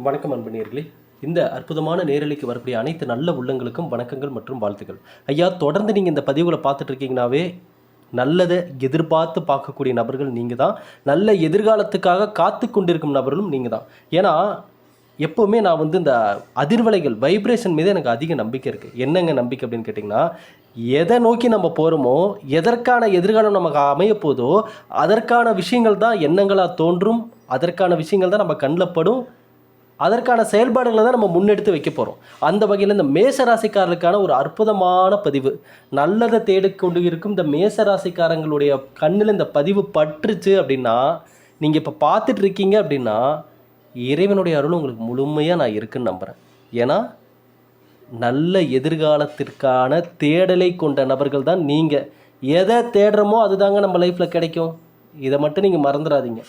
வணக்கம் அன்பனேர்களே. இந்த அற்புதமான நேரலைக்கு வரக்கூடிய அனைத்து நல்ல உள்ளங்களுக்கும் வணக்கங்கள் மற்றும் வாழ்த்துக்கள். ஐயா, தொடர்ந்து நீங்கள் இந்த பதிவுகளை பார்த்துட்டு இருக்கீங்கனாவே நல்லதை எதிர்பார்த்து பார்க்கக்கூடிய நபர்கள் நீங்கள் தான். நல்ல எதிர்காலத்துக்காக காத்து கொண்டிருக்கும் நபர்களும் நீங்கள் தான். ஏன்னா எப்போவுமே நான் இந்த அதிர்வலைகள் வைப்ரேஷன் மீது எனக்கு அதிக நம்பிக்கை இருக்குது. என்னங்க நம்பிக்கை அப்படின்னு கேட்டிங்கன்னா, எதை நோக்கி நம்ம போகிறோமோ, எதற்கான எதிர்காலம் நமக்கு அமைய போதோ அதற்கான விஷயங்கள் தான் எண்ணங்களாக தோன்றும். அதற்கான விஷயங்கள் தான் நம்ம கண்ணில் படும். அதற்கான செயல்பாடுகளை தான் நம்ம முன்னெடுத்து வைக்க போகிறோம். அந்த வகையில் இந்த மேசராசிக்காரர்களுக்கான ஒரு அற்புதமான பதிவு. நல்லதை தேடிக்கொண்டு இருக்கும் இந்த மேசராசிக்காரங்களுடைய கண்ணில் இந்த பதிவு பற்றுச்சு அப்படின்னா, நீங்கள் இப்போ பார்த்துட்டு இருக்கீங்க அப்படின்னா, இறைவனுடைய அருள் உங்களுக்கு முழுமையாக நான் இருக்குன்னு நம்புகிறேன். ஏன்னா நல்ல எதிர்காலத்திற்கான தேடலை கொண்ட நபர்கள் தான் நீங்கள். எதை தேடுறோமோ அதுதாங்க நம்ம லைஃப்பில் கிடைக்கும். இதை மட்டும் நீங்கள் மறந்துடாதீங்க.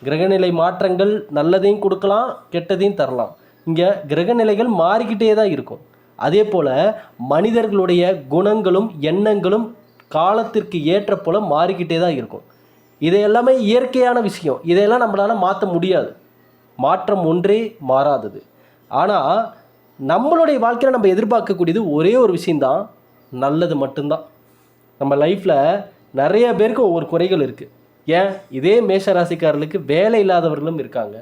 கிரகநிலை மாற்றங்கள் நல்லதையும் கொடுக்கலாம், கெட்டதையும் தரலாம். இங்கே கிரகநிலைகள் மாறிக்கிட்டே தான் இருக்கும். அதே போல் மனிதர்களுடைய குணங்களும் எண்ணங்களும் காலத்திற்கு ஏற்ற போல் மாறிக்கிட்டே தான் இருக்கும். இதை எல்லாமே இயற்கையான விஷயம். இதையெல்லாம் நம்மளால் மாற்ற முடியாது. மாற்றம் ஒன்றே மாறாதது. ஆனால் நம்மளுடைய வாழ்க்கையில் நம்ம எதிர்பார்க்கக்கூடியது ஒரே ஒரு விஷயந்தான், நல்லது மட்டும்தான். நம்ம லைஃப்பில் நிறைய பேருக்கு ஒவ்வொரு குறைகள் இருக்குது. ஏன், இதே மேஷராசிக்காரர்களுக்கு வேலை இல்லாதவர்களும் இருக்காங்க,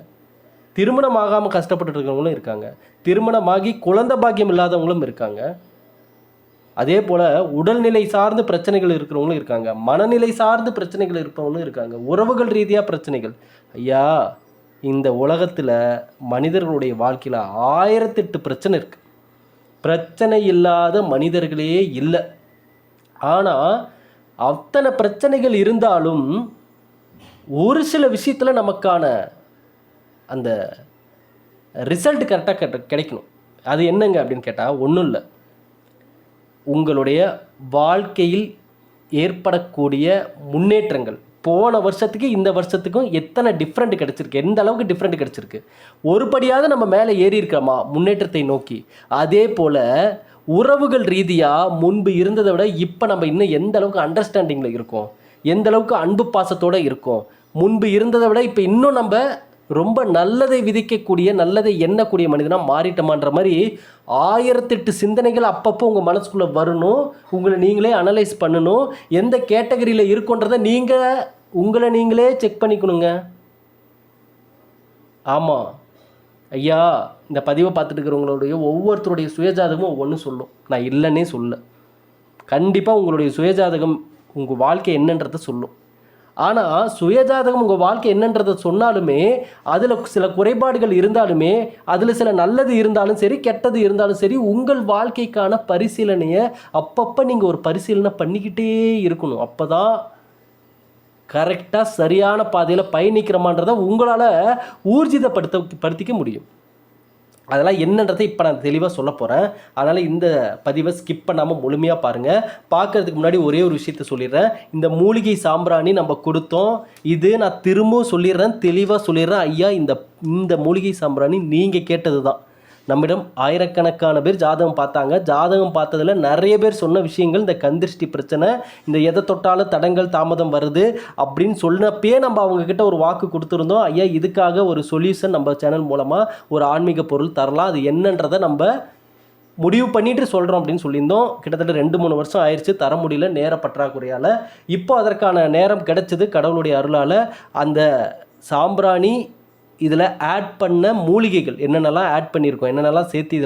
திருமணம் ஆகாமல் கஷ்டப்பட்டு இருக்கிறவங்களும் இருக்காங்க, திருமணமாகி குழந்தை பாக்கியம் இல்லாதவங்களும் இருக்காங்க. அதே போல் உடல்நிலை சார்ந்து பிரச்சனைகள் இருக்கிறவங்களும் இருக்காங்க, மனநிலை சார்ந்து பிரச்சனைகள் இருப்பவங்களும் இருக்காங்க, உறவுகள் ரீதியாக பிரச்சனைகள். ஐயா, இந்த உலகத்தில் மனிதர்களுடைய வாழ்க்கையில் 1008 பிரச்சனை இருக்குது. பிரச்சனை இல்லாத மனிதர்களே இல்லை. ஆனால் அத்தனை பிரச்சனைகள் இருந்தாலும் ஒரு சில விஷயத்தில் நமக்கான அந்த ரிசல்ட் கரெக்டாக கிடைக்கணும். அது என்னங்க அப்படின்னு கேட்டால், ஒன்றும் இல்லை, உங்களுடைய வாழ்க்கையில் ஏற்படக்கூடிய முன்னேற்றங்கள் போன வருஷத்துக்கு இந்த வருஷத்துக்கும் எத்தனை டிஃப்ரெண்ட் கிடச்சிருக்கு, எந்த அளவுக்கு டிஃப்ரெண்ட் கிடச்சிருக்கு, ஒருபடியாவது நம்ம மேலே ஏறி இருக்கிறோமா முன்னேற்றத்தை நோக்கி. அதே போல் உறவுகள் ரீதியாக முன்பு இருந்ததை விட இப்போ நம்ம இன்னும் எந்த அளவுக்கு அண்டர்ஸ்டாண்டிங்கில் இருக்கோம், எந்த அளவுக்கு அன்பு பாசத்தோடு இருக்கோம், முன்பு இருந்ததை விட இப்போ இன்னும் நம்ம ரொம்ப நல்லதை விதிக்கக்கூடிய நல்லதை எண்ணக்கூடிய மனிதனாக மாறிட்டோமான்ற மாதிரி 1008 சிந்தனைகள் அப்பப்போ உங்கள் மனசுக்குள்ளே வரணும். உங்களை நீங்களே அனலைஸ் பண்ணணும். எந்த கேட்டகரியில் இருக்குன்றதை உங்களை நீங்களே செக் பண்ணிக்கணுங்க. ஆமாம் ஐயா, இந்த பதிவை பார்த்துட்டு இருக்கிறவங்களுடைய ஒவ்வொருத்தருடைய சுயஜாதகமும் ஒவ்வொன்றும் சொல்லும். நான் இல்லைன்னே சொல்ல. கண்டிப்பாக உங்களுடைய சுயஜாதகம் உங்கள் வாழ்க்கை என்னன்றதை சொல்லும். ஆனால் சுயஜாதகம் உங்கள் வாழ்க்கை என்னன்றதை சொன்னாலுமே அதில் சில குறைபாடுகள் இருந்தாலுமே, அதில் சில நல்லது இருந்தாலும் சரி கெட்டது இருந்தாலும் சரி, உங்கள் வாழ்க்கைக்கான பரிசீலனையை அப்பப்போ நீங்கள் ஒரு பரிசீலனை பண்ணிக்கிட்டே இருக்கணும். அப்போ தான் கரெக்டாக சரியான பாதையில் பயணிக்கிறோமான்றதை உங்களால் ஊர்ஜிதப்படுத்திக்க முடியும். அதெல்லாம் என்னன்றதை இப்போ நான் தெளிவாக சொல்ல போகிறேன். அதனால் இந்த பதிவை ஸ்கிப் பண்ணாமல் முழுமையாக பாருங்கள். பார்க்குறதுக்கு முன்னாடி ஒரே ஒரு விஷயத்த சொல்லிடுறேன். இந்த மூலிகை சாம்பிராணி நம்ம கொடுத்தோம். இது நான் திரும்பவும் சொல்லிடுறேன், தெளிவாக சொல்லிடுறேன். ஐயா, இந்த மூலிகை சாம்பிராணி நீங்கள் கேட்டது தான். நம்மிடம் ஆயிரக்கணக்கான பேர் ஜாதகம் பார்த்தாங்க. ஜாதகம் பார்த்ததில் நிறைய பேர் சொன்ன விஷயங்கள், இந்த கந்திருஷ்டி பிரச்சனை, இந்த எதை தொட்டாலும் தடங்கள் தாமதம் வருது அப்படின்னு சொன்னப்பே நம்ம அவங்கக்கிட்ட ஒரு வாக்கு கொடுத்துருந்தோம். ஐயா, இதுக்காக ஒரு சொல்யூஷன் நம்ம சேனல் மூலமாக ஒரு ஆன்மீக பொருள் தரலாம், அது என்னன்றதை நம்ம முடிவு பண்ணிட்டு சொல்கிறோம் அப்படின்னு சொல்லியிருந்தோம். கிட்டத்தட்ட 2-3 வருஷம் ஆயிடுச்சு, தர முடியல நேர பற்றாக்குறையால். இப்போ அதற்கான நேரம் கிடைச்சது கடவுளுடைய அருளால். அந்த சாம்பிராணி இதில் ஆட் பண்ண மூலிகைகள் என்னென்னலாம் ஆட் பண்ணியிருக்கோம், என்னென்னலாம் சேர்த்து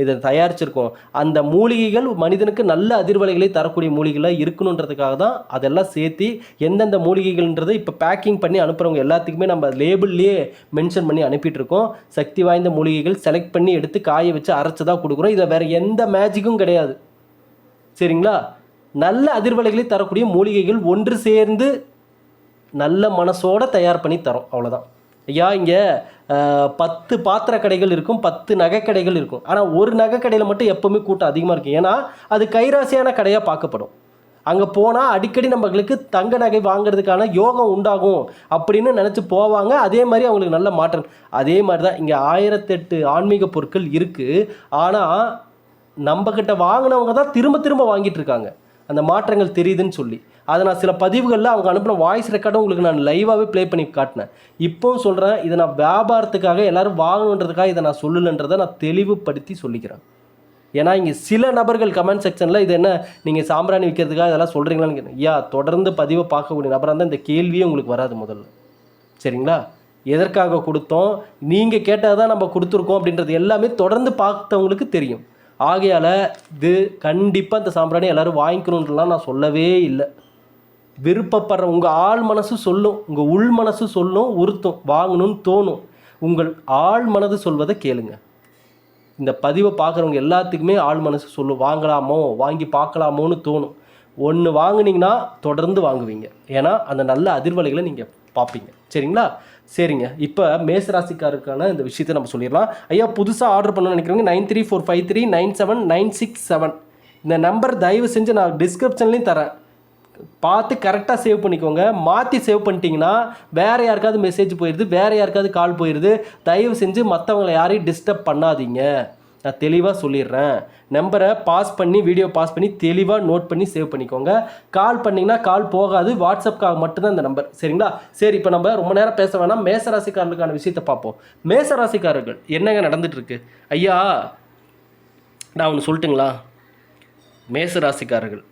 இதை தயாரிச்சிருக்கோம், அந்த மூலிகைகள் மனிதனுக்கு நல்ல அதிர்வலைகளை தரக்கூடிய மூலிகைகளாக இருக்கணுன்றதுக்காக தான் அதெல்லாம் சேர்த்து எந்தெந்த மூலிகைகள்ன்றதை இப்போ பேக்கிங் பண்ணி அனுப்புகிறவங்க எல்லாத்துக்குமே நம்ம லேபிள்லேயே மென்ஷன் பண்ணி அனுப்பிட்டுருக்கோம். சக்தி வாய்ந்த மூலிகைகள் செலக்ட் பண்ணி எடுத்து காய வச்சு அரைச்சி தான் கொடுக்குறோம். இதை வேறு எந்த மேஜிக்கும் கிடையாது. சரிங்களா? நல்ல அதிர்வலைகளை தரக்கூடிய மூலிகைகள் ஒன்று சேர்ந்து நல்ல மனசோடு தயார் பண்ணி தரோம். அவ்வளோதான். ஐயா, இங்கே 10 பாத்திர கடைகள் இருக்கும், 10 நகை கடைகள் இருக்கும். ஆனால் ஒரு நகை கடையில் மட்டும் எப்போவுமே கூட்டம் அதிகமாக இருக்கும். ஏன்னா அது கைராசியான கடையாக பார்க்கப்படும். அங்கே போனால் அடிக்கடி நம்மளுக்கு தங்க நகை வாங்கிறதுக்கான யோகம் உண்டாகும் அப்படின்னு நினச்சி போவாங்க. அதே மாதிரி அவங்களுக்கு நல்ல மாற்றம். அதே மாதிரி தான் இங்கே 1008 ஆன்மீக பொருட்கள் இருக்குது. ஆனால் நம்மக்கிட்ட வாங்கினவங்க தான் திரும்ப திரும்ப வாங்கிட்டு இருக்காங்க. அந்த மாற்றங்கள் தெரியுதுன்னு சொல்லி. அதை நான் சில பதிவுகளில் அவங்க அனுப்பின வாய்ஸ் ரெக்கார்டும் உங்களுக்கு நான் லைவாகவே ப்ளே பண்ணி காட்டினேன். இப்போவும் சொல்கிறேன், இதை நான் வியாபாரத்துக்காக எல்லோரும் வாங்கணுன்றதுக்காக இதை நான் சொல்லலைன்றதை நான் தெளிவுபடுத்தி சொல்லிக்கிறேன். ஏன்னா இங்கே சில நபர்கள் கமெண்ட் செக்ஷனில் இது என்ன நீங்கள் சாம்பிராணி விற்கிறதுக்காக இதெல்லாம் சொல்கிறீங்களான்னு கேட்குறேன். ஐயா, தொடர்ந்து பதிவை பார்க்கக்கூடிய நபராக இருந்தால் இந்த கேள்வியே உங்களுக்கு வராது முதல்ல. சரிங்களா? எதற்காக கொடுத்தோம், நீங்கள் கேட்டால் தான் நம்ம கொடுத்துருக்கோம் அப்படின்றது எல்லாமே தொடர்ந்து பார்த்தவங்களுக்கு தெரியும். ஆகையால் இது கண்டிப்பாக இந்த சாம்பிராணி எல்லோரும் வாங்கிக்கணுன்றலாம் நான் சொல்லவே இல்லை. விருப்பப்படுற உங்கள் ஆள் மனசு சொல்லும், உங்கள் உள் மனசு சொல்லும், உறுத்தும், வாங்கணும்னு தோணும். உங்கள் ஆள் மனது சொல்வதை கேளுங்க. இந்த பதிவை பார்க்குறவங்க எல்லாத்துக்குமே ஆள் மனசு சொல்லும், வாங்கலாமோ வாங்கி பார்க்கலாமோன்னு தோணும். ஒன்று வாங்கினீங்கன்னா தொடர்ந்து வாங்குவீங்க. ஏன்னா அந்த நல்ல அதிர்வலைகளை நீங்கள் பார்ப்பீங்க. சரிங்களா? சரிங்க, இப்போ மேசராசிக்காருக்கான இந்த விஷயத்தை நம்ம சொல்லிடலாம். ஐயா, புதுசாக ஆர்டர் பண்ணணும்னு நினைக்கிறவங்க 93453977 இந்த நம்பர் தயவு செஞ்சு நான் டிஸ்கிரிப்ஷன்லேயும் தரேன், பார்த்து கரெக்டாக சேவ் பண்ணிக்கோங்க. மாற்றி சேவ் பண்ணிட்டீங்கன்னா வேறு யாருக்காவது மெசேஜ் போயிடுது, வேறு யாருக்காவது கால் போயிடுது. தயவு செஞ்சு மற்றவங்களை யாரையும் டிஸ்டர்ப் பண்ணாதீங்க. நான் தெளிவாக சொல்லிடுறேன். நம்பரை பாஸ் பண்ணி வீடியோ பாஸ் பண்ணி தெளிவாக நோட் பண்ணி சேவ் பண்ணிக்கோங்க. கால் பண்ணிங்கன்னா கால் போகாது, வாட்ஸ்அப்காக மட்டும்தான் இந்த நம்பர். சரிங்களா? சரி, இப்போ நம்ம ரொம்ப நேரம் பேச வேணாம், மேசராசிக்காரர்களுக்கான விஷயத்தை பார்ப்போம். மேசராசிக்காரர்கள் என்னங்க நடந்துகிட்ருக்கு? ஐயா, நான் ஒன்று சொல்லட்டுங்களா? மேசராசிக்காரர்கள்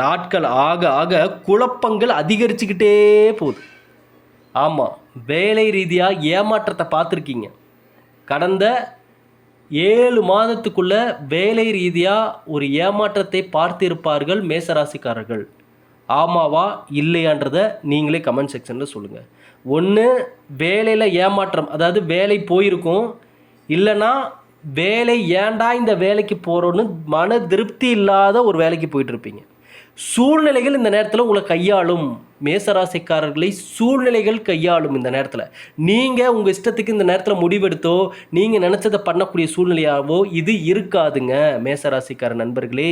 நாட்கள் ஆக ஆக குழப்பங்கள் அதிகரிச்சுக்கிட்டே போகுது. ஆமாம், வேலை ரீதியாக ஏமாற்றத்தை பார்த்துருக்கீங்க. கடந்த 7 மாதத்துக்குள்ள வேலை ரீதியாக ஒரு ஏமாற்றத்தை பார்த்திருப்பார்கள் மேசராசிக்காரர்கள். ஆமாவா இல்லையான்றதை நீங்களே கமெண்ட் செக்ஷனில் சொல்லுங்கள். ஒன்று வேலையில் ஏமாற்றம், அதாவது வேலை போயிருக்கும், இல்லைன்னா வேலை ஏண்டா இந்த வேலைக்கு போகிறோன்னு மன திருப்தி இல்லாத ஒரு வேலைக்கு போயிட்டுருப்பீங்க. சூழ்நிலைகள் இந்த நேரத்தில் உங்களை கையாளும். மேசராசிக்காரர்களை சூழ்நிலைகள் கையாளும். இந்த நேரத்தில் நீங்கள் உங்கள் இஷ்டத்துக்கு இந்த நேரத்தில் முடிவெடுத்தோ நீங்கள் நினச்சதை பண்ணக்கூடிய சூழ்நிலையாகவோ இது இருக்காதுங்க. மேசராசிக்கார நண்பர்களே,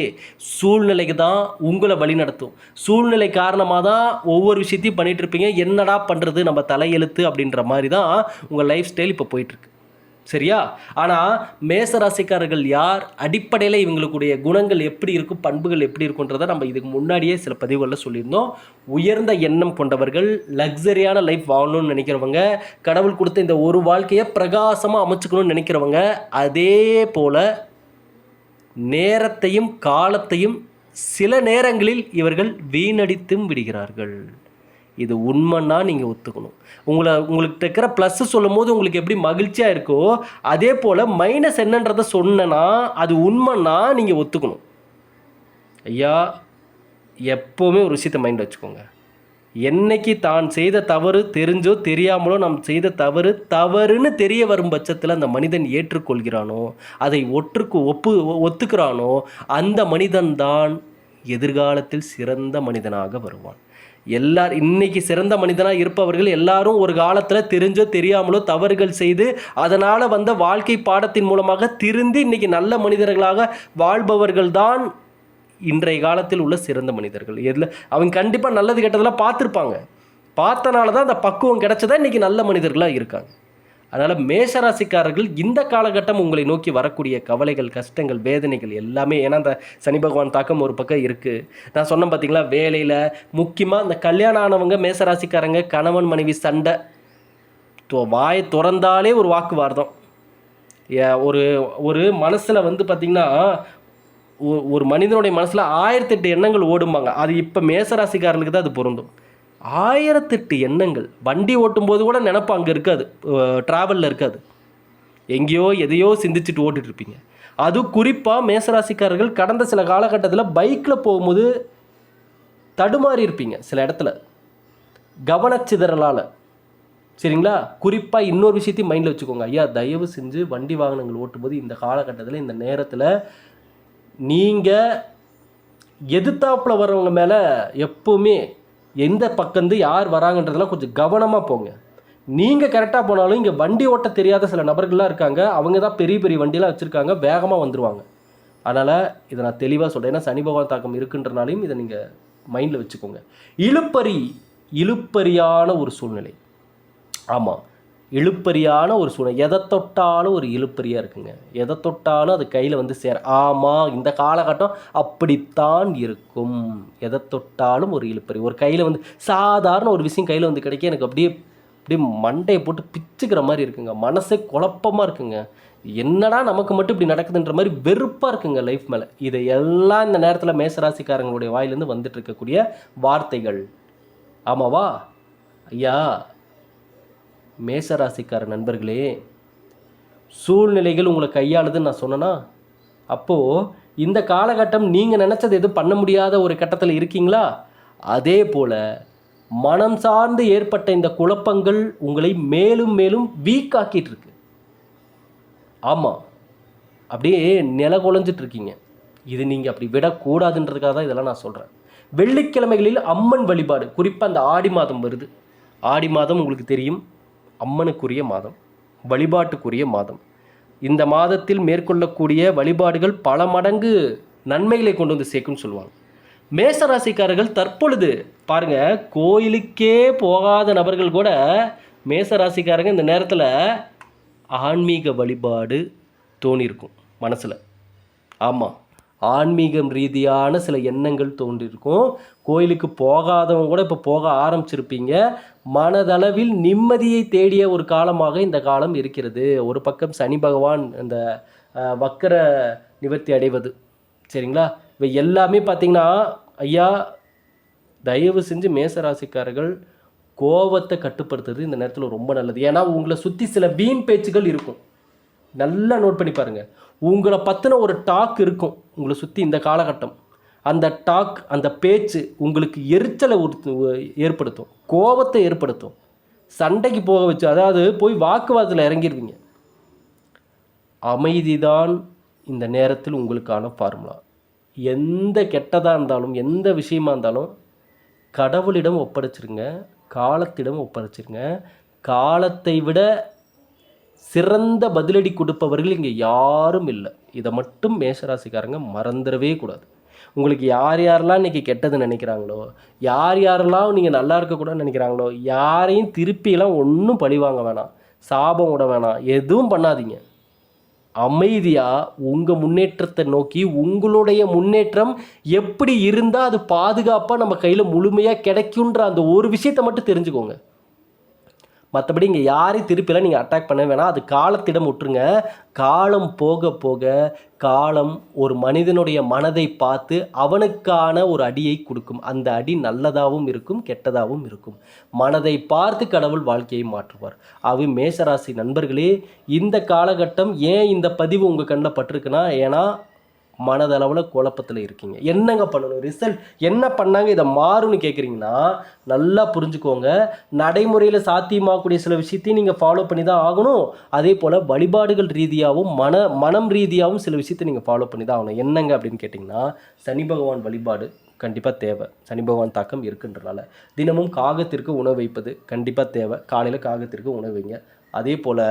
சூழ்நிலைக்கு தான் உங்களை வழி நடத்தும். சூழ்நிலை காரணமாக தான் ஒவ்வொரு விஷயத்தையும் பண்ணிகிட்டு இருப்பீங்க. என்னடா பண்ணுறது, நம்ம தலையெழுத்து அப்படின்ற மாதிரி தான் உங்கள் லைஃப் ஸ்டைல் இப்போ போயிட்டுருக்கு. சரியா? ஆனால் மேசராசிக்காரர்கள் யார், அடிப்படையில் இவங்களுடைய குணங்கள் எப்படி இருக்கும், பண்புகள் எப்படி இருக்குன்றதை நம்ம இதுக்கு முன்னாடியே சில பதிவுகளில் சொல்லியிருந்தோம். உயர்ந்த எண்ணம் கொண்டவர்கள், லக்ஸரியான லைஃப் வாழணும்னு நினைக்கிறவங்க, கடவுள் கொடுத்த இந்த ஒரு வாழ்க்கையை பிரகாசமாக அமைச்சுக்கணும்னு நினைக்கிறவங்க, அதே போல் நேரத்தையும் காலத்தையும் சில நேரங்களில் இவர்கள் வீணடித்தும் விடுகிறார்கள். இது உண்மைன்னா நீங்கள் ஒத்துக்கணும். உங்களுக்கு இருக்கிற ப்ளஸ்ஸு சொல்லும் போது உங்களுக்கு எப்படி மகிழ்ச்சியாக இருக்கோ, அதே போல் மைனஸ் என்னன்றதை சொன்னேன்னா அது உண்மைன்னா நீங்கள் ஒத்துக்கணும். ஐயா, எப்போவுமே ஒரு விஷயத்தை மைண்ட் வச்சுக்கோங்க. என்னைக்கு தான் செய்த தவறு தெரிஞ்சோ தெரியாமலோ நாம் செய்த தவறுன்னு தெரிய வரும் பட்சத்தில் அந்த மனிதன் ஏற்றுக்கொள்கிறானோ, அதை ஒத்துக்கிறானோ, அந்த மனிதன்தான் எதிர்காலத்தில் சிறந்த மனிதனாக வருவான். இன்னைக்கு சிறந்த மனிதனாக இருப்பவர்கள் எல்லாரும் ஒரு காலத்தில் தெரிஞ்சோ தெரியாமலோ தவறுகள் செய்து அதனால் வந்த வாழ்க்கை பாடத்தின் மூலமாக திருந்தி இன்னைக்கு நல்ல மனிதர்களாக வாழ்பவர்கள் தான் இன்றைய காலத்தில் உள்ள சிறந்த மனிதர்கள். அவங்க கண்டிப்பாக நல்லது கெட்டதெல்லாம் பார்த்துருப்பாங்க. பார்த்தனால தான் அந்த பக்குவம் கிடைச்சதா இன்றைக்கி நல்ல மனிதர்களாக இருக்காங்க. அதனால் மேஷராசிக்காரர்கள் இந்த காலகட்டம் உங்களை நோக்கி வரக்கூடிய கவலைகள், கஷ்டங்கள், வேதனைகள் எல்லாமே, ஏன்னா அந்த சனி பகவான் தாக்கம் ஒரு பக்கம் இருக்குது. நான் சொன்னேன் பார்த்தீங்களா, வேலையில் முக்கியமாக இந்த கல்யாணம் ஆனவங்க மேஷராசிக்காரங்க கணவன் மனைவி சண்டை, வாயை திறந்தாலே ஒரு வாக்குவாதம். ஒரு மனசில் வந்து பார்த்திங்கன்னா ஒரு மனிதனுடைய மனசில் 1008 எண்ணங்கள் ஓடும்பாங்க. அது இப்போ மேஷராசிக்காரர்களுக்கு தான் அது பொருந்தும். 1008 எண்ணங்கள். வண்டி ஓட்டும்போது கூட நினப்பு அங்கே இருக்காது, ட்ராவலில் இருக்காது, எங்கேயோ எதையோ சிந்திச்சுட்டு ஓட்டிகிட்ருப்பீங்க. அது குறிப்பாக மேசராசிக்காரர்கள் கடந்த சில காலகட்டத்தில் பைக்கில் போகும்போது தடுமாறி இருப்பீங்க சில இடத்துல கவனச்சிதறலால். சரிங்களா? குறிப்பாக இன்னொரு விஷயத்தையும் மைண்டில் வச்சுக்கோங்க. ஐயா, தயவு செஞ்சு வண்டி வாகனங்கள் ஓட்டும்போது இந்த காலகட்டத்தில் இந்த நேரத்தில் நீங்கள் எதிர்த்தாப்பில் வர்றவங்க மேலே எப்போவுமே எந்த பக்கந்து யார் வராங்கன்றதெல்லாம் கொஞ்சம் கவனமாக போங்க. நீங்கள் கரெக்டாக போனாலும் இங்கே வண்டி ஓட்ட தெரியாத சில நபர்கள்லாம் இருக்காங்க. அவங்க தான் பெரிய பெரிய வண்டியெலாம் வச்சுருக்காங்க, வேகமாக வந்துடுவாங்க. அதனால் இதை நான் தெளிவாக சொல்கிறேன். ஏன்னா சனி பகவான் தாக்கம் இருக்குன்றனாலையும் இதை நீங்கள் மைண்டில் வச்சுக்கோங்க. இழுப்பறியான ஒரு சூழ்நிலை. ஆமாம், இழுப்பறியான ஒரு சூழ்நிலை. எதை தொட்டாலும் ஒரு இழுப்பறியாக இருக்குங்க. எதை தொட்டாலும் அது கையில் வந்து ஆமாம், இந்த காலகட்டம் அப்படித்தான் இருக்கும். எதை தொட்டாலும் ஒரு இழுப்பறி. ஒரு கையில் வந்து சாதாரண ஒரு விஷயம் கையில் வந்து கிடைக்க எனக்கு அப்படியே அப்படியே மண்டையை போட்டு பிச்சுக்கிற மாதிரி இருக்குங்க. மனசே குழப்பமாக இருக்குங்க. என்னடா நமக்கு மட்டும் இப்படி நடக்குதுன்ற மாதிரி வெறுப்பாக இருக்குங்க லைஃப் மேலே. இதை எல்லாம் இந்த நேரத்தில் மேசராசிக்காரங்களுடைய வாயிலேருந்து வந்துட்டு இருக்கக்கூடிய வார்த்தைகள். ஆமாவா ஐயா? மேசராசிக்கார நண்பர்களே, சூழ்நிலைகள் உங்களை கையாளுதுன்னு நான் சொன்னேன்னா, அப்போது இந்த காலகட்டம் நீங்கள் நினச்சது எதுவும் பண்ண முடியாத ஒரு கட்டத்தில் இருக்கீங்களா? அதே போல் மனம் சார்ந்து ஏற்பட்ட இந்த குழப்பங்கள் உங்களை மேலும் மேலும் வீக் ஆக்கிட்டு இருக்கு. ஆமாம், அப்படியே நில குலைஞ்சிட்டு இருக்கீங்க. இது நீங்கள் அப்படி விடக்கூடாதுன்றதுக்காக தான் இதெல்லாம் நான் சொல்கிறேன். வெள்ளிக்கிழமைகளில் அம்மன் வழிபாடு, குறிப்பாக அந்த ஆடி மாதம் வருது. ஆடி மாதம் உங்களுக்கு தெரியும், அம்மனுக்குரிய மாதம், வழிபாட்டுக்குரிய மாதம். இந்த மாதத்தில் மேற்கொள்ளக்கூடிய வழிபாடுகள் பல மடங்கு நன்மைகளை கொண்டு வந்து சேர்க்கும்னு சொல்லுவாங்க. மேசராசிக்காரர்கள் தற்பொழுது பாருங்கள், கோயிலுக்கே போகாத நபர்கள் கூட மேசராசிக்காரங்க இந்த நேரத்தில் ஆன்மீக வழிபாடு தோணியிருக்கும் மனசில். ஆமாம், ஆன்மீகம் ரீதியான சில எண்ணங்கள் தோன்றியிருக்கும். கோயிலுக்கு போகாதவங்க கூட இப்போ போக ஆரம்பிச்சிருப்பீங்க. மனதளவில் நிம்மதியை தேடிய ஒரு காலமாக இந்த காலம் இருக்கிறது. ஒரு பக்கம் சனி பகவான் இந்த வக்கர நிவர்த்தி அடைவது, சரிங்களா? இவை எல்லாமே பார்த்திங்கன்னா ஐயா, தயவு செஞ்சு மேசராசிக்காரர்கள் கோபத்தை கட்டுப்படுத்துறது இந்த நேரத்தில் ரொம்ப நல்லது. ஏன்னா உங்களை சுற்றி சில வீண் பேச்சுகள் இருக்கும். நல்லா நோட் பண்ணி பாருங்கள். உங்களை பற்றின ஒரு டாக் இருக்கும் உங்களை சுற்றி இந்த காலகட்டம். அந்த டாக், அந்த பேச்சு உங்களுக்கு எரிச்சலை ஏற்படுத்தும், கோபத்தை ஏற்படுத்தும், சண்டைக்கு போக வச்சு, அதாவது போய் வாக்குவாதத்தில் இறங்கிடுவீங்க. அமைதிதான் இந்த நேரத்தில் உங்களுக்கான ஃபார்முலா. எந்த கெட்டதாக இருந்தாலும், எந்த விஷயமா இருந்தாலும் கடவுளிடம் ஒப்படைச்சிருங்க, காலத்திடம் ஒப்படைச்சிருங்க. காலத்தை விட சிறந்த பதிலடி கொடுப்பவர்கள் இங்கே யாரும் இல்லை. இதை மட்டும் மேஷராசிக்காரங்க மறந்துடவே கூடாது. உங்களுக்கு யார் யாரெல்லாம் இன்றைக்கி கெட்டது நினைக்கிறாங்களோ, யார் யாரெல்லாம் நீங்கள் நல்லா இருக்கக்கூடாதுன்னு நினைக்கிறாங்களோ, யாரையும் திருப்பியெல்லாம் ஒன்றும் பழி வாங்க வேணாம், சாபம் விட வேணாம், எதுவும் பண்ணாதீங்க. அமைதியாக உங்கள் முன்னேற்றத்தை நோக்கி, உங்களுடைய முன்னேற்றம் எப்படி இருந்தால் அது பாதுகாப்பாக நம்ம கையில் முழுமையாக கிடைக்குன்ற அந்த ஒரு விஷயத்தை மட்டும் தெரிஞ்சுக்கோங்க. மற்றபடி இங்கே யாரையும் திருப்பிலாம் நீங்கள் அட்டாக் பண்ண வேணாம். அது காலத்திடம் விட்டுருங்க. காலம் போக போக காலம் ஒரு மனிதனுடைய மனதை பார்த்து அவனுக்கான ஒரு அடியை கொடுக்கும். அந்த அடி நல்லதாகவும் இருக்கும், கெட்டதாகவும் இருக்கும். மனதை பார்த்து கடவுள் வாழ்க்கையை மாற்றுவார். மேஷராசி நண்பர்களே, இந்த காலகட்டம் ஏன் இந்த பதிவு உங்கள் கண்ணில் பட்டிருக்குன்னா, ஏன்னா மனதளவில் குழப்பத்தில் இருக்கீங்க. என்னங்க பண்ணணும், ரிசல்ட் என்ன பண்ணாங்க இதை மாறும்னு கேட்குறீங்கன்னா நல்லா புரிஞ்சுக்கோங்க. நடைமுறையில் சாத்தியமாகக்கூடிய சில விஷயத்தையும் நீங்கள் ஃபாலோ பண்ணி தான் ஆகணும். அதே போல் வழிபாடுகள் ரீதியாகவும் மனம் ரீதியாகவும் சில விஷயத்தை நீங்கள் ஃபாலோ பண்ணி தான் ஆகணும். என்னங்க அப்படின்னு கேட்டிங்கன்னா, சனி பகவான் வழிபாடு கண்டிப்பாக தேவை. சனி பகவான் தாக்கம் இருக்குன்றனால தினமும் காகத்திற்கு உணவு வைப்பது கண்டிப்பாக தேவை. காலையில் காகத்திற்கு உணவு வைங்க. அதே போல்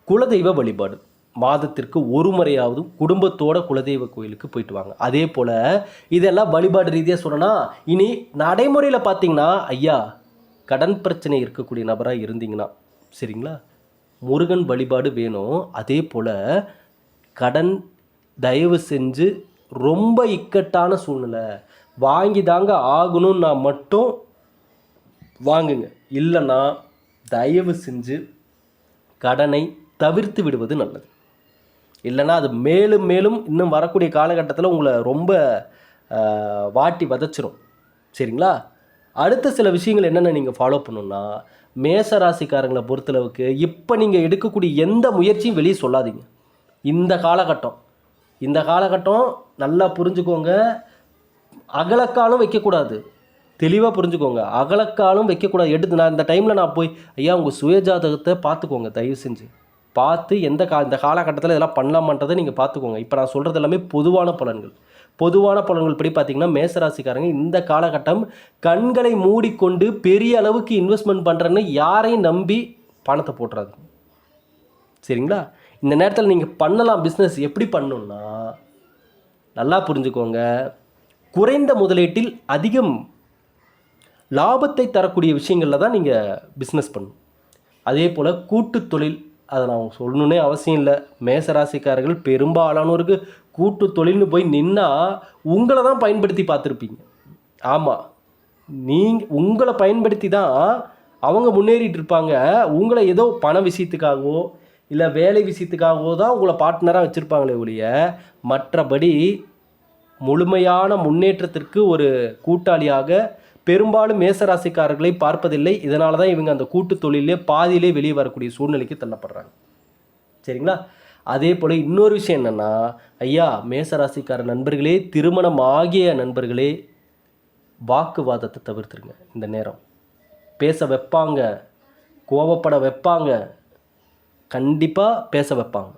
குலதெய்வ வழிபாடு மாதத்திற்கு ஒரு முறையாவது குடும்பத்தோட குலதெய்வ கோயிலுக்கு போயிட்டு வாங்க. அதே போல் இதெல்லாம் வழிபாடு ரீதியாக சொல்லணும். இனி நடைமுறையில் பார்த்தீங்கன்னா, ஐயா கடன் பிரச்சனை இருக்கக்கூடிய நபராக இருந்தீங்கன்னா சரிங்களா, முருகன் வழிபாடு வேணும். அதே போல் கடன் தயவு செஞ்சு ரொம்ப இக்கட்டான சூழ்நிலை வாங்கி தாங்க ஆகணும்னா மட்டும் வாங்குங்க. இல்லைன்னா தயவு செஞ்சு கடனை தவிர்த்து விடுவது நல்லது. இல்லைன்னா அது மேலும் மேலும் இன்னும் வரக்கூடிய காலகட்டத்தில் உங்களை ரொம்ப வாட்டி வதச்சிரும். சரிங்களா? அடுத்த சில விஷயங்கள் என்னென்ன நீங்கள் ஃபாலோ பண்ணணுன்னா, மேசராசிக்காரங்களை பொறுத்தளவுக்கு இப்போ நீங்கள் எடுக்கக்கூடிய எந்த முயற்சியும் வெளியே சொல்லாதீங்க. இந்த காலகட்டம் நல்லா புரிஞ்சுக்கோங்க. அகலக்காலும் வைக்கக்கூடாது. தெளிவாக புரிஞ்சுக்கோங்க. அகலக்காலும் வைக்கக்கூடாது. நான் இந்த டைமில் நான் போய் ஐயா உங்கள் சுயஜாதகத்தை பார்த்துக்கோங்க, தயவு செஞ்சு பார்த்து இந்த காலகட்டத்தில் இதெல்லாம் பண்ணலாமான்றதை நீங்கள் பார்த்துக்கோங்க. இப்போ நான் சொல்கிறது எல்லாமே பொதுவான பலன்கள் படி பார்த்தீங்கன்னா, மேசராசிக்காரங்க இந்த காலகட்டம் கண்களை மூடிக்கொண்டு பெரிய அளவுக்கு இன்வெஸ்ட்மெண்ட் பண்ணுறேன்னு யாரையும் நம்பி பணத்தை போட்டுறாதீங்க. சரிங்களா? இந்த நேரத்தில் நீங்கள் பண்ணலாம். பிஸ்னஸ் எப்படி பண்ணணுன்னா நல்லா புரிஞ்சுக்கோங்க. குறைந்த முதலீட்டில் அதிகம் லாபத்தை தரக்கூடிய விஷயங்களில் தான் நீங்கள் பிஸ்னஸ் பண்ணணும். அதே போல் கூட்டு தொழில், அதை நான் சொல்லணுன்னே அவசியம் இல்லை. மேசராசிக்காரர்கள் பெரும்பாலானோருக்கு கூட்டு தொழில்னு போய் நின்னா உங்களை தான் பயன்படுத்தி பார்த்துருப்பீங்க. ஆமாம், உங்களை பயன்படுத்தி தான் அவங்க முன்னேறிட்டு இருப்பாங்க. உங்களை ஏதோ பண விஷயத்துக்காகவோ இல்லை வேலை விஷயத்துக்காகவோ தான் உங்களை பார்ட்னராக வச்சுருப்பாங்களே ஒழிய, மற்றபடி முழுமையான முன்னேற்றத்திற்கு ஒரு கூட்டாளியாக பெரும்பாலும் மேசராசிக்காரர்களை பார்ப்பதில்லை. இதனால தான் இவங்க அந்த கூட்டு தொழிலே பாதியிலே வெளியே வரக்கூடிய சூழ்நிலைக்கு தள்ளப்படுறாங்க. சரிங்களா? அதே போல் இன்னொரு விஷயம் என்னென்னா, ஐயா மேசராசிக்கார நண்பர்களே, திருமணம் ஆகிய நண்பர்களே, வாக்குவாதத்தை தவிர்த்துருங்க. இந்த நேரம் பேச வைப்பாங்க, கோபப்பட வைப்பாங்க, கண்டிப்பாக பேச வைப்பாங்க.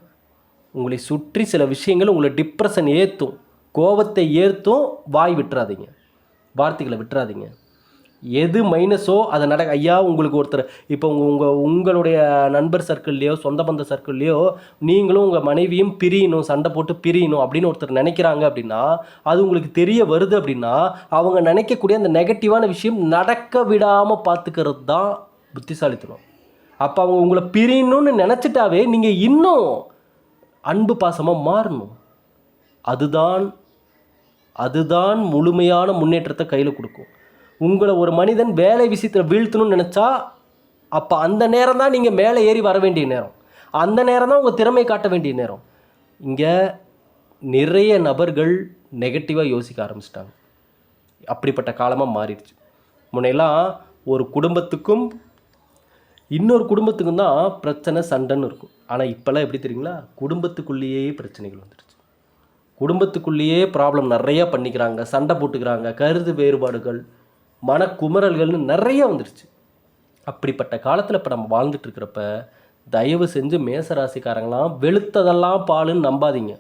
உங்களை சுற்றி சில விஷயங்கள் உங்களை டிப்ரெஷன் ஏற்றும், கோபத்தை ஏற்றும். வாய் விட்டுறாதீங்க, வார்த்தைகளை விட்டுறாதீங்க. எது மைனஸோ அதை ஐயா உங்களுக்கு ஒருத்தர் இப்போ உங்களுடைய நண்பர் சர்க்கிள்லையோ சொந்த பந்த சர்க்கிள்லையோ நீங்களும் உங்கள் மனைவியும் பிரியணும், சண்டை போட்டு பிரியணும் அப்படின்னு ஒருத்தர் நினைக்கிறாங்க அப்படின்னா, அது உங்களுக்கு தெரிய வருது அப்படின்னா, அவங்க நினைக்கக்கூடிய அந்த நெகட்டிவான விஷயம் நடக்க விடாமல் பார்த்துக்கிறது தான் புத்திசாலித்தனம். அப்போ அவங்க உங்களை பிரியணும்னு நினச்சிட்டாவே நீங்கள் இன்னும் அன்பு பாசமாக மாறணும். அதுதான் முழுமையான முன்னேற்றத்தை கையில் கொடுக்கும். உங்களை ஒரு மனிதன் வேலை விஷயத்தில் வீழ்த்தணும்னு நினச்சா, அப்போ அந்த நேரம் தான் நீங்கள் மேலே ஏறி வர வேண்டிய நேரம். அந்த நேரம் தான் உங்கள் திறமை காட்ட வேண்டிய நேரம். இங்கே நிறைய நபர்கள் நெகட்டிவாக யோசிக்க ஆரம்பிச்சிட்டாங்க. அப்படிப்பட்ட காலமாக மாறிடுச்சு. முன்னையெல்லாம் ஒரு குடும்பத்துக்கும் இன்னொரு குடும்பத்துக்கும் தான் பிரச்சனை சண்டைன்னு இருக்கும். ஆனால் இப்போல்லாம் எப்படி தெரியுங்களா, குடும்பத்துக்குள்ளேயே பிரச்சனைகள் வந்துடுச்சு. குடும்பத்துக்குள்ளேயே ப்ராப்ளம் நிறையா பண்ணிக்கிறாங்க, சண்டை போட்டுக்கிறாங்க, கருத்து வேறுபாடுகள், மனக்குமரல்கள்னு நிறைய வந்துடுச்சு. அப்படிப்பட்ட காலத்தில் இப்போ நம்ம வாழ்ந்துட்டுருக்கிறப்ப தயவு செஞ்சு மேசராசிக்காரங்களாம் வெளுத்ததெல்லாம் பாலுன்னு நம்பாதீங்க.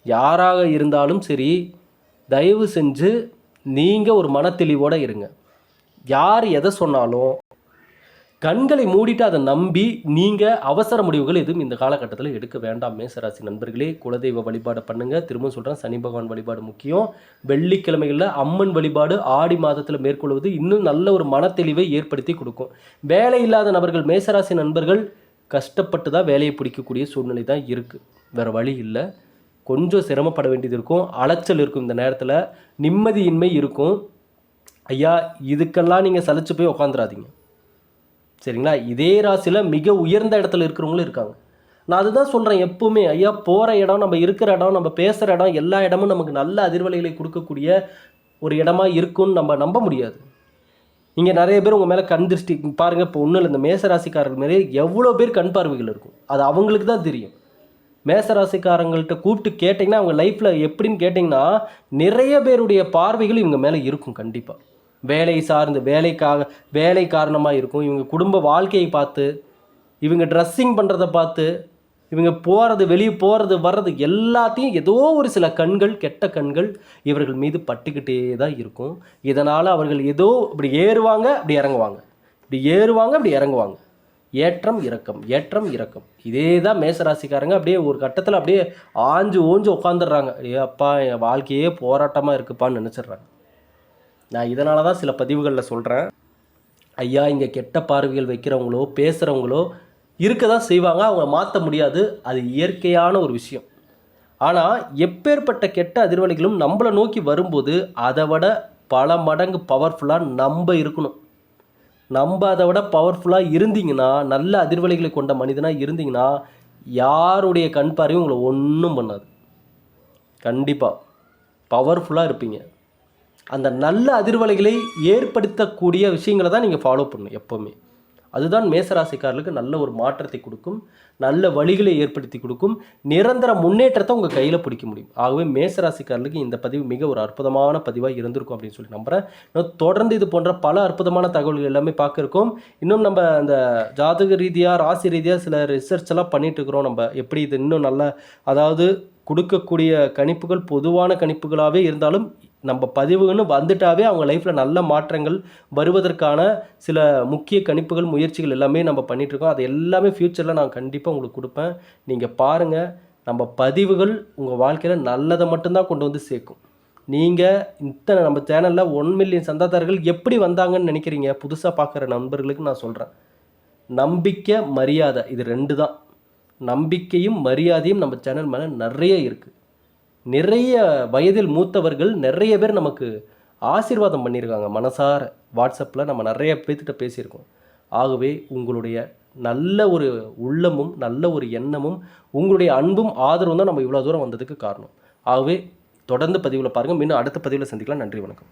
யாராக இருந்தாலும் சரி, தயவு செஞ்சு நீங்கள் ஒரு மனத்தெளிவோடு இருங்க. யார் எதை சொன்னாலும் கண்களை மூடிட்டு அதை நம்பி நீங்கள் அவசர முடிவுகள் எதுவும் இந்த காலகட்டத்தில் எடுக்க வேண்டாம். மேசராசி நண்பர்களே, குலதெய்வ வழிபாடு பண்ணுங்கள். திரும்ப சொல்கிறேன், சனி பகவான் வழிபாடு முக்கியம். வெள்ளிக்கிழமைகளில் அம்மன் வழிபாடு ஆடி மாதத்தில் மேற்கொள்வது இன்னும் நல்ல ஒரு மனத்தெளிவை ஏற்படுத்தி கொடுக்கும். வேலை இல்லாத நபர்கள், மேசராசி நண்பர்கள் கஷ்டப்பட்டு தான் வேலையை பிடிக்கக்கூடிய சூழ்நிலை தான் இருக்குது. வேறு வழி இல்லை. கொஞ்சம் சிரமப்பட வேண்டியது இருக்கும், அலைச்சல் இருக்கும், இந்த நேரத்தில் நிம்மதியின்மை இருக்கும். ஐயா இதுக்கெல்லாம் நீங்கள் சலிச்சு போய் உட்காந்துடாதீங்க. சரிங்களா? இதே ராசியில் மிக உயர்ந்த இடத்துல இருக்கிறவங்களும் இருக்காங்க. நான் அதுதான் சொல்கிறேன் எப்போவுமே, ஐயா போகிற இடம், நம்ம இருக்கிற இடம், நம்ம பேசுகிற இடம், எல்லா இடமும் நமக்கு நல்ல அதிர்வலைகளை கொடுக்கக்கூடிய ஒரு இடமா இருக்கும்னு நம்ம நம்ப முடியாது. நீங்கள் நிறைய பேர் உங்கள் மேலே கண் திருஷ்டி பாருங்கள். இப்போ ஒன்றும் இல்லை, இந்த மேசராசிக்காரர்கள் மேலே எவ்வளோ பேர் கண் பார்வைகள் இருக்கும், அது அவங்களுக்கு தான் தெரியும். மேசராசிக்காரங்கள்ட்ட கூப்பிட்டு கேட்டிங்கன்னா அவங்க லைஃப்பில் எப்படின்னு கேட்டிங்கன்னா, நிறைய பேருடைய பார்வைகள் இவங்க மேலே இருக்கும். கண்டிப்பாக வேலை சார்ந்து, வேலை காரணமாக இருக்கும். இவங்க குடும்ப வாழ்க்கையை பார்த்து, இவங்க ட்ரெஸ்ஸிங் பண்ணுறதை பார்த்து, இவங்க போகிறது, வெளியே போகிறது வர்றது எல்லாத்தையும் ஏதோ ஒரு சில கண்கள், கெட்ட கண்கள் இவர்கள் மீது பட்டுக்கிட்டே தான் இருக்கும். இதனால் அவர்கள் ஏதோ இப்படி ஏறுவாங்க, அப்படி இறங்குவாங்க, இப்படி ஏறுவாங்க, அப்படி இறங்குவாங்க. ஏற்றம் இறக்கம், ஏற்றம் இறக்கம். இதே தான் மேசராசிக்காரங்க அப்படியே ஒரு கட்டத்தில் அப்படியே ஆஞ்சு ஓஞ்சு உட்காந்துடுறாங்க. அப்பா என் வாழ்க்கையே போராட்டமாக இருக்குப்பான்னு நினச்சிட்றாங்க. நான் இதனால தான் சில பதிவுகளில் சொல்கிறேன், ஐயா இங்கே கெட்ட பார்வைகள் வைக்கிறவங்களோ பேசுகிறவங்களோ இருக்க தான் செய்வாங்க, அவங்க மாற்ற முடியாது, அது இயற்கையான ஒரு விஷயம். ஆனால் எப்பேற்பட்ட கெட்ட அதிர்வலைகளும் நம்மளை நோக்கி வரும்போது அதை விட பல மடங்கு பவர்ஃபுல்லாக நம்ம இருக்கணும். நம்ம அதை விட பவர்ஃபுல்லாக இருந்தீங்கன்னா, நல்ல அதிர்வலைகளை கொண்ட மனிதனாக இருந்தீங்கன்னா, யாருடைய கண் பார்வையும் உங்களை ஒன்றும் பண்ணாது. கண்டிப்பாக பவர்ஃபுல்லாக இருப்பீங்க. அந்த நல்ல அதிர்வலைகளை ஏற்படுத்தக்கூடிய விஷயங்களை தான் நீங்கள் ஃபாலோ பண்ணணும் எப்போவுமே. அதுதான் மேசராசிக்காரர்களுக்கு நல்ல ஒரு மாற்றத்தை கொடுக்கும், நல்ல வழிகளை ஏற்படுத்தி கொடுக்கும், நிரந்தர முன்னேற்றத்தை உங்கள் கையில் பிடிக்க முடியும். ஆகவே மேசராசிக்காரர்களுக்கு இந்த பதிவு மிக ஒரு அற்புதமான பதிவாக இருந்திருக்கும் அப்படின்னு சொல்லி நம்புகிறேன். இன்னும் தொடர்ந்து இது போன்ற பல அற்புதமான தகவல்கள் எல்லாமே பார்க்க இருக்கோம். இன்னும் நம்ம அந்த ஜாதக ரீதியாக, ராசி ரீதியாக சில ரிசர்ச் எல்லாம் பண்ணிட்டு இருக்கிறோம். நம்ம எப்படி இது இன்னும் நல்ல, அதாவது கொடுக்கக்கூடிய கணிப்புகள் பொதுவான கணிப்புகளாகவே இருந்தாலும் நம்ம பதிவுன்னு வந்துட்டாவே அவங்க லைஃப்பில் நல்ல மாற்றங்கள் வருவதற்கான சில முக்கிய கணிப்புகள், முயற்சிகள் எல்லாமே நம்ம பண்ணிகிட்ருக்கோம். அது எல்லாமே ஃப்யூச்சரில் நான் கண்டிப்பாக உங்களுக்கு கொடுப்பேன். நீங்கள் பாருங்கள், நம்ம பதிவுகள் உங்கள் வாழ்க்கையில் நல்லதை மட்டும்தான் கொண்டு வந்து சேர்க்கும். நீங்கள் இத்தனை நம்ம சேனலில் 1 மில்லியன் சந்தாதாரர்கள் எப்படி வந்தாங்கன்னு நினைக்கிறீங்க? புதுசாக பார்க்குற நண்பர்களுக்கு நான் சொல்கிறேன், நம்பிக்கை, மரியாதை இது 2 தான். நம்பிக்கையும் மரியாதையும் நம்ம சேனல் மேலே நிறைய இருக்குது. நிறைய வயதில் மூத்தவர்கள் நிறைய பேர் நமக்கு ஆசீர்வாதம் பண்ணியிருக்காங்க மனசார. வாட்ஸ்அப்பில் நம்ம நிறைய பேர்த்திட்ட பேசியிருக்கோம். ஆகவே உங்களுடைய நல்ல ஒரு உள்ளமும் நல்ல ஒரு எண்ணமும் உங்களுடைய அன்பும் ஆதரவும் தான் நம்ம இவ்வளோ தூரம் வந்ததுக்கு காரணம். ஆகவே தொடர்ந்து பதிவில் பாருங்கள். மீண்டும் அடுத்த பதிவில் சந்திக்கலாம். நன்றி, வணக்கம்.